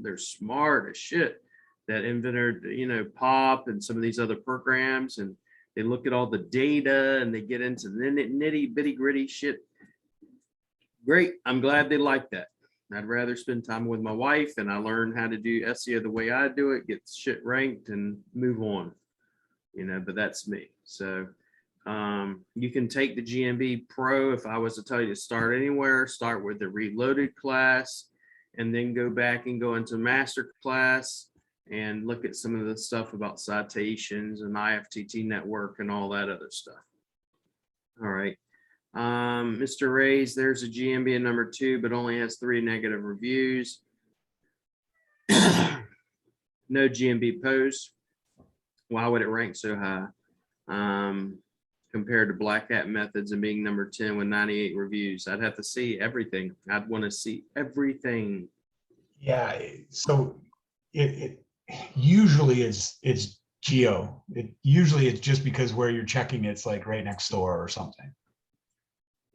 They're smart as shit that invented, Pop and some of these other programs. And they look at all the data and they get into the nitty bitty gritty shit. Great. I'm glad they like that. I'd rather spend time with my wife and I learn how to do SEO the way I do it, get shit ranked and move on, but that's me. So you can take the GMB Pro. If I was to tell you to start anywhere, start with the Reloaded class and then go back and go into Master class and look at some of the stuff about citations and IFTT network and all that other stuff. All right. Mr. Ray's, there's a GMB at number 2, but only has 3 negative reviews. No GMB posts. Why would it rank so high? Compared to Black Hat Methods and being number 10 with 98 reviews. I'd have to see everything. I'd want to see everything. Yeah. So it usually it's geo. Usually it's just because where you're checking, it's like right next door or something.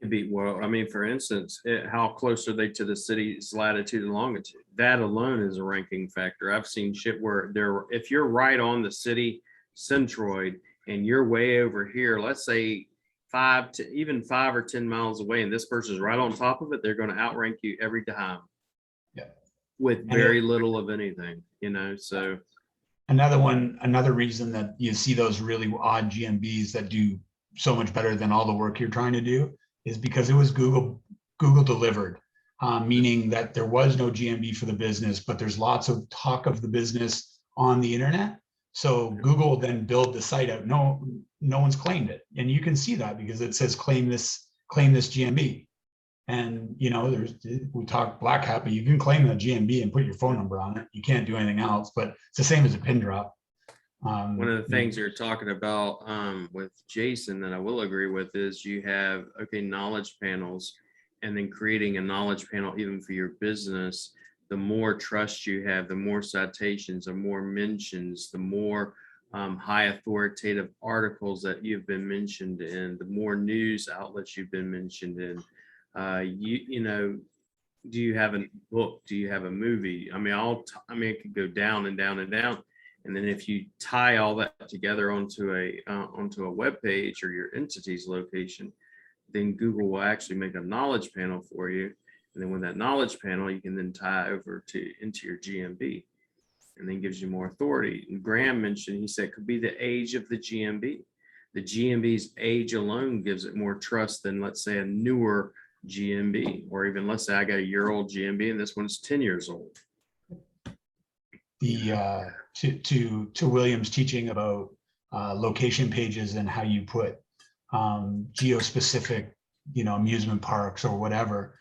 It'd be, well, I mean, for instance, how close are they to the city's latitude and longitude? That alone is a ranking factor. I've seen shit where if you're right on the city centroid and you're way over here, let's say 5 or 10 miles away, and this person's right on top of it, they're going to outrank you every time. Yeah. With very little of anything, so. Another reason that you see those really odd GMBs that do so much better than all the work you're trying to do is because it was Google delivered. meaning that there was no GMB for the business, but there's lots of talk of the business on the internet. So Google will then build the site out. No one's claimed it. And you can see that because it says claim this GMB. And, you know, we talk Black Hat, but you can claim the GMB and put your phone number on it. You can't do anything else, but it's the same as a pin drop. One of the things you're talking about with Jason that I will agree with is you have, okay, knowledge panels, and then creating a knowledge panel even for your business. The more trust you have, the more citations, the more mentions, the more high authoritative articles that you've been mentioned in, the more news outlets you've been mentioned in. You know, do you have a book? Do you have a movie? I mean, it could go down and down and down. And then if you tie all that together onto a web page or your entity's location, then Google will actually make a knowledge panel for you. And then with that knowledge panel, you can then tie over into your GMB, and then gives you more authority. And Graham mentioned, he said, it could be the age of the GMB. The GMB's age alone gives it more trust than, let's say, a newer GMB, or even let's say I got a year-old GMB and this one's 10 years old. The to William's teaching about location pages and how you put geo-specific, you know, amusement parks or whatever.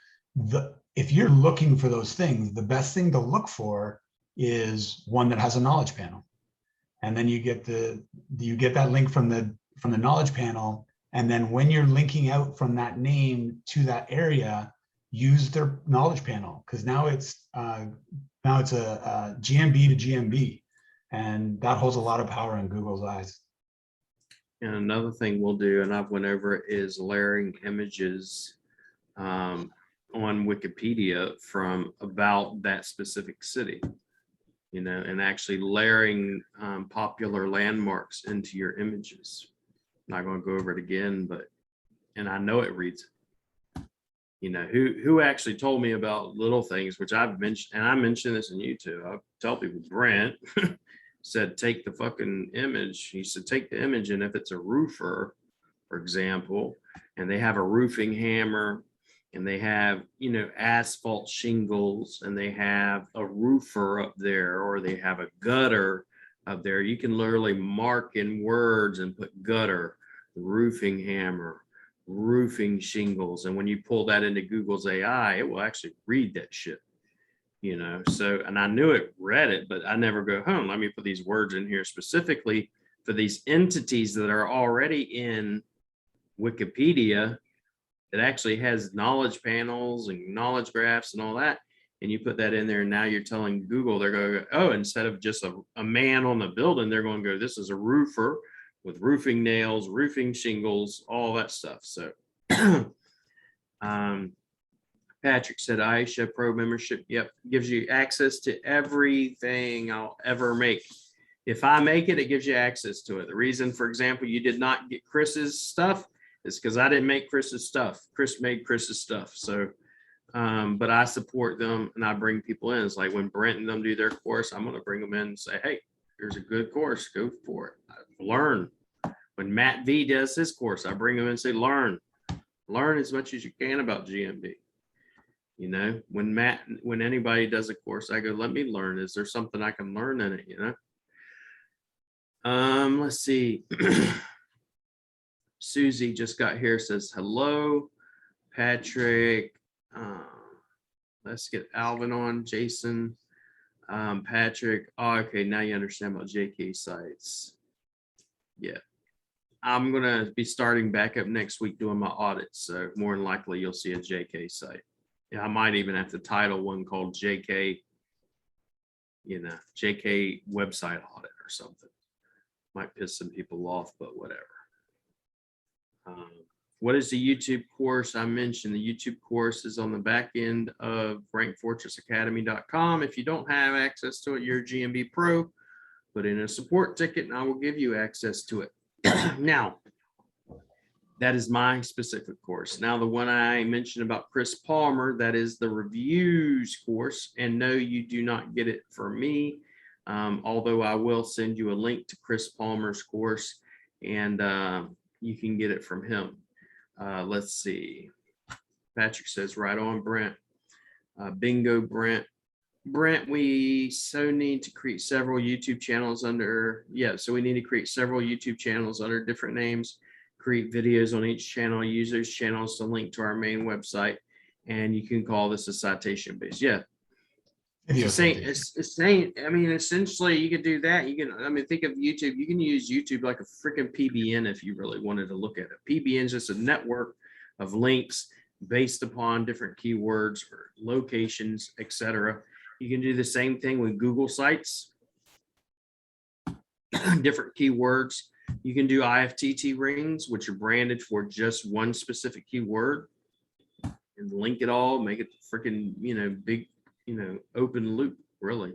If you're looking for those things, the best thing to look for is one that has a knowledge panel, and then you get that link from the knowledge panel. And then when you're linking out from that name to that area, use their knowledge panel, because now it's a GMB to GMB, and that holds a lot of power in Google's eyes. And another thing we'll do, and I've went over it, is layering images on Wikipedia from about that specific city, you know, and actually layering popular landmarks into your images. I'm not going to go over it again, and I know it reads it. You know, who actually told me about little things, which I've mentioned, and I mentioned this in YouTube. I tell people, Brent said, take the fucking image. He said, take the image, and if it's a roofer, for example, and they have a roofing hammer, and they have, you know, asphalt shingles, and they have a roofer up there, or they have a gutter up there, you can literally mark in words and put gutter, roofing hammer, roofing shingles. And when you pull that into Google's AI, it will actually read that shit, you know. So, and I knew it read it, but I never go, let me put these words in here specifically for these entities that are already in Wikipedia that actually has knowledge panels and knowledge graphs and all that. And you put that in there, and now you're telling Google, they're going to go, oh, instead of just a man on the building, they're going to go, this is a roofer with roofing nails, roofing shingles, all that stuff. So Patrick said, Aisha Pro membership, yep, gives you access to everything I'll ever make. If I make it, it gives you access to it. The reason, for example, you did not get Chris's stuff is because I didn't make Chris's stuff. Chris made Chris's stuff. So but I support them, and I bring people in. It's like when Brent and them do their course, I'm going to bring them in and say, hey, here's a good course, go for it, learn. When Matt V does his course, I bring him in and say, learn as much as you can about GMB. You know, when anybody does a course, I go, let me learn. Is there something I can learn in it? You know, let's see. Susie just got here, says hello. Patrick, let's get Alvin on. Jason, Patrick. Oh, okay, now you understand about JK sites. Yeah, I'm gonna be starting back up next week doing my audits, so more than likely you'll see a JK site. Yeah, I might even have to title one called JK, you know, JK website audit or something. Might piss some people off, but whatever. What is the YouTube course? I mentioned the YouTube course is on the back end of rankfortressacademy.com. If you don't have access to it, you're a GMB Pro, put in a support ticket and I will give you access to it. Now, that is my specific course. Now, the one I mentioned about Chris Palmer, that is the reviews course. And no, you do not get it from me. Although I will send you a link to Chris Palmer's course, and you can get it from him. Let's see. Patrick says, right on, Brent. Bingo, Brent. Brent, we so need to create several YouTube channels under, yeah, so we need to create several YouTube channels under different names, create videos on each channel, use those channels to link to our main website, and you can call this a citation base. Yeah. Video It's saying, citation. it's saying, I mean, essentially you could do that. You can, I mean, think of YouTube, you can use YouTube like a freaking PBN if you really wanted to look at it. PBN is just a network of links based upon different keywords or locations, etc. You can do the same thing with Google sites, different keywords. You can do IFTT rings, which are branded for just one specific keyword, and link it all, make it freaking, big, open loop, really.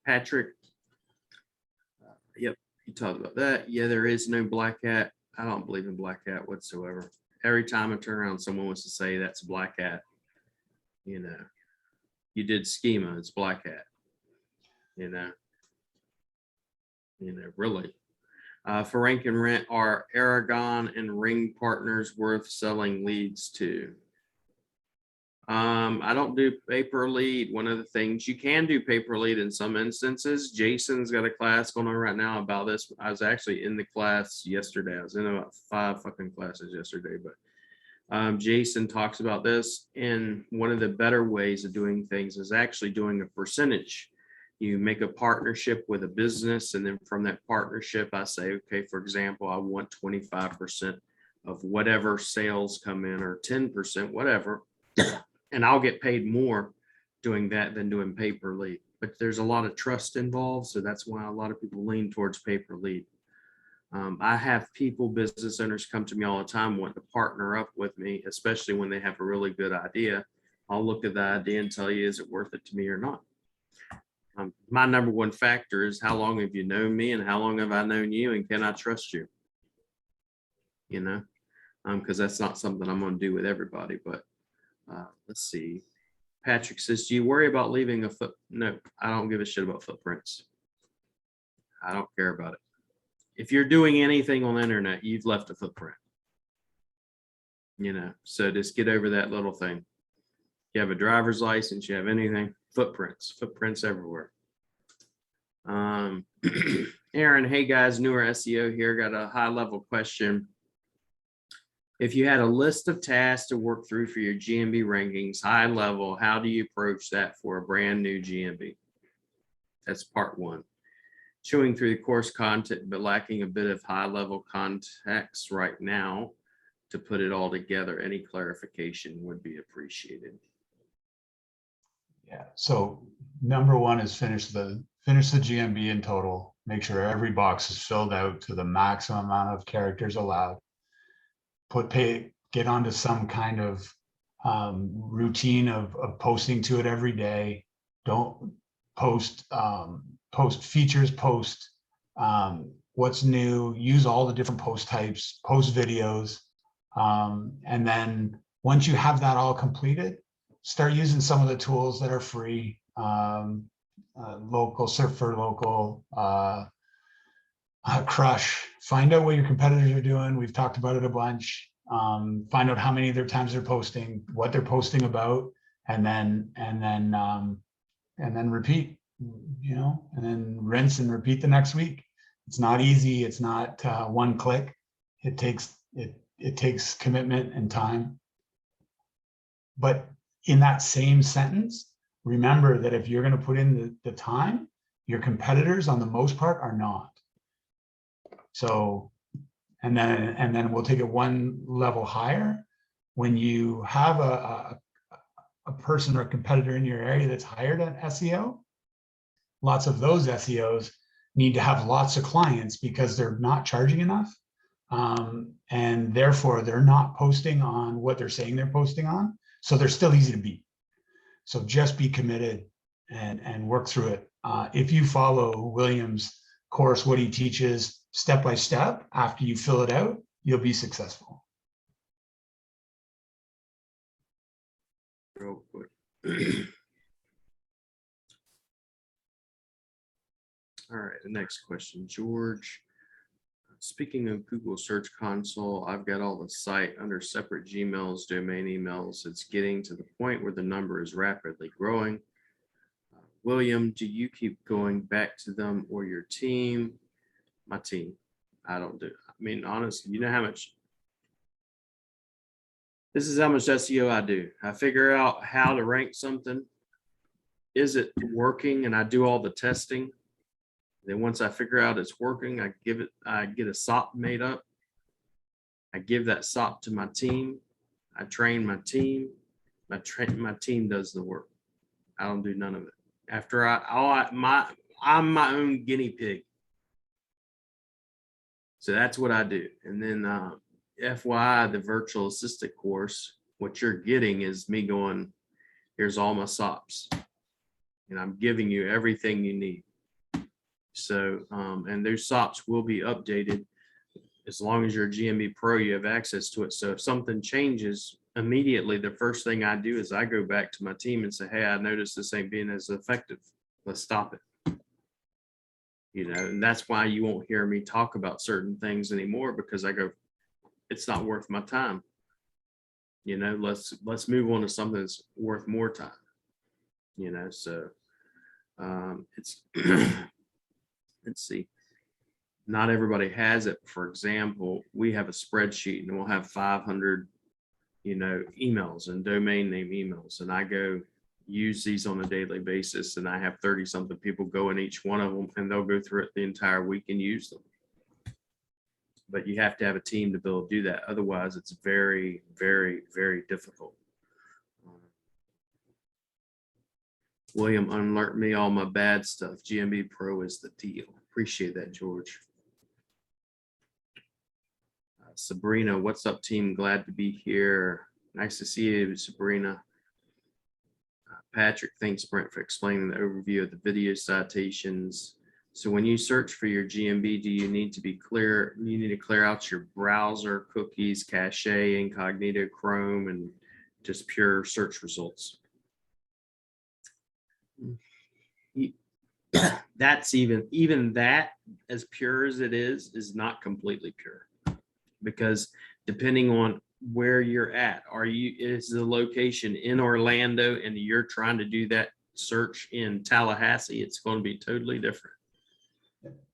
Patrick, yep, you talked about that. Yeah, there is no black hat. I don't believe in black hat whatsoever. Every time I turn around, someone wants to say that's black hat. You did schema, it's black hat. Really. For rank and rent, are Aragon and Ring partners worth selling leads to? I don't do pay-per lead. One of the things you can do pay-per lead in some instances. Jason's got a class going on right now about this. I was actually in the class yesterday. I was in about 5 fucking classes yesterday, but Jason talks about this. And one of the better ways of doing things is actually doing a percentage. You make a partnership with a business, and then from that partnership, I say, okay, for example, I want 25% of whatever sales come in, or 10%, whatever. And I'll get paid more doing that than doing pay-per-lead. But there's a lot of trust involved, so that's why a lot of people lean towards pay-per-lead. I have people, business owners, come to me all the time wanting to partner up with me, especially when they have a really good idea. I'll look at the idea and tell you, is it worth it to me or not? My number one factor is, how long have you known me, and how long have I known you, and can I trust you? Because that's not something I'm going to do with everybody. But let's see. Patrick says, do you worry about leaving a foot? No, I don't give a shit about footprints. I don't care about it. If you're doing anything on the internet, you've left a footprint. So just get over that little thing. You have a driver's license, you have anything, footprints everywhere. Aaron, hey guys, newer SEO here. Got a high level question. If you had a list of tasks to work through for your GMB rankings, high level, how do you approach that for a brand new GMB? That's part one. Chewing through the course content, but lacking a bit of high level context right now to put it all together. Any clarification would be appreciated. Yeah. So number one is finish the GMB in total. Make sure every box is filled out to the maximum amount of characters allowed. Get onto some kind of routine of posting to it every day. Don't post features, post what's new, use all the different post types, post videos. And then once you have that all completed, start using some of the tools that are free. Local, Surf for Local, Crush. Find out what your competitors are doing. We've talked about it a bunch. Find out how many of their times they're posting, what they're posting about, and then repeat. And then rinse and repeat the next week. It's not easy. It's not one click. It takes commitment and time. But in that same sentence, remember that if you're going to put in the time, your competitors, on the most part, are not. So, and then we'll take it one level higher. When you have a person or a competitor in your area that's hired an SEO, lots of those SEOs need to have lots of clients because they're not charging enough. And therefore they're not posting on what they're saying they're posting on. So they're still easy to beat. So just be committed and work through it. If you follow William's course, what he teaches step by step, after you fill it out, you'll be successful. Real quick. All right, the next question, George. Speaking of Google Search Console, I've got all the site under separate Gmails, domain emails. It's getting to the point where the number is rapidly growing. William, do you keep going back to them or your team? My team. I don't do. I mean, honestly, you know how much. This is how much SEO I do. I figure out how to rank something. Is it working? And I do all the testing. Then once I figure out it's working, I get a SOP made up. I give that SOP to my team. I train my team. My team does the work. I don't do none of it. After I'm my own guinea pig. So that's what I do. And then FYI, the virtual assistant course, what you're getting is me going, here's all my SOPs. And I'm giving you everything you need. So, and those SOPs will be updated as long as you're a GMB Pro, you have access to it. So if something changes immediately, the first thing I do is I go back to my team and say, hey, I noticed this ain't being as effective. Let's stop it. You know, and that's why you won't hear me talk about certain things anymore, because I go, it's not worth my time. You know, let's move on to something that's worth more time. You know, so it's let's see. Not everybody has it. For example, we have a spreadsheet and we'll have 500, you know, emails and domain name emails. And I go use these on a daily basis. And I have 30 something people go in each one of them, and they'll go through it the entire week and use them. But you have to have a team to be able to do that. Otherwise, it's very, very, very difficult. William, unlearn me all my bad stuff. GMB Pro is the deal. Appreciate that, George. Sabrina, what's up, team? Glad to be here. Nice to see you, Sabrina. Patrick, thanks, Brent, for explaining the overview of the video citations. So when you search for your GMB, do you need to be clear? You need to clear out your browser, cookies, cache, incognito, Chrome, and just pure search results. That's even that, as pure as it is not completely pure, because depending on where you're at, is the location in Orlando and you're trying to do that search in Tallahassee, it's going to be totally different,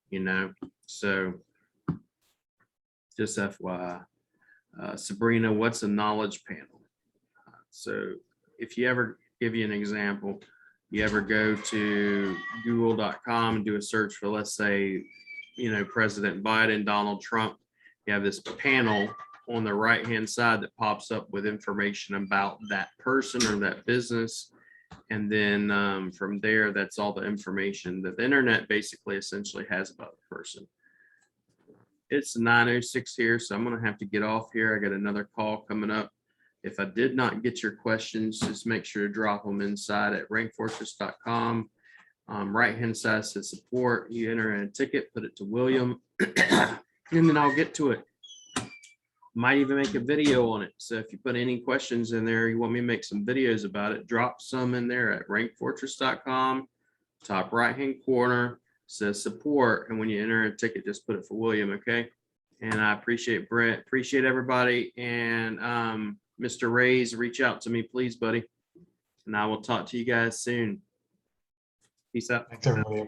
you know. So just FYI. Sabrina, what's a knowledge panel? So if you ever, give you an example, you ever go to google.com and do a search for, let's say, you know, President Biden, Donald Trump, you have this panel on the right hand side that pops up with information about that person or that business. And then from there, that's all the information that the internet basically essentially has about the person. It's 9:06 here, so I'm going to have to get off here. I got another call coming up. If I did not get your questions, just make sure to drop them inside at rankfortress.com. Right hand side says support. You enter in a ticket, put it to William, and then I'll get to it. Might even make a video on it. So if you put any questions in there, you want me to make some videos about it, drop some in there at rankfortress.com. Top right hand corner says support. And when you enter a ticket, just put it for William. Okay. And I appreciate Brent, appreciate everybody. And Mr. Ray's, reach out to me, please, buddy. And I will talk to you guys soon. Peace out. Thanks, everybody.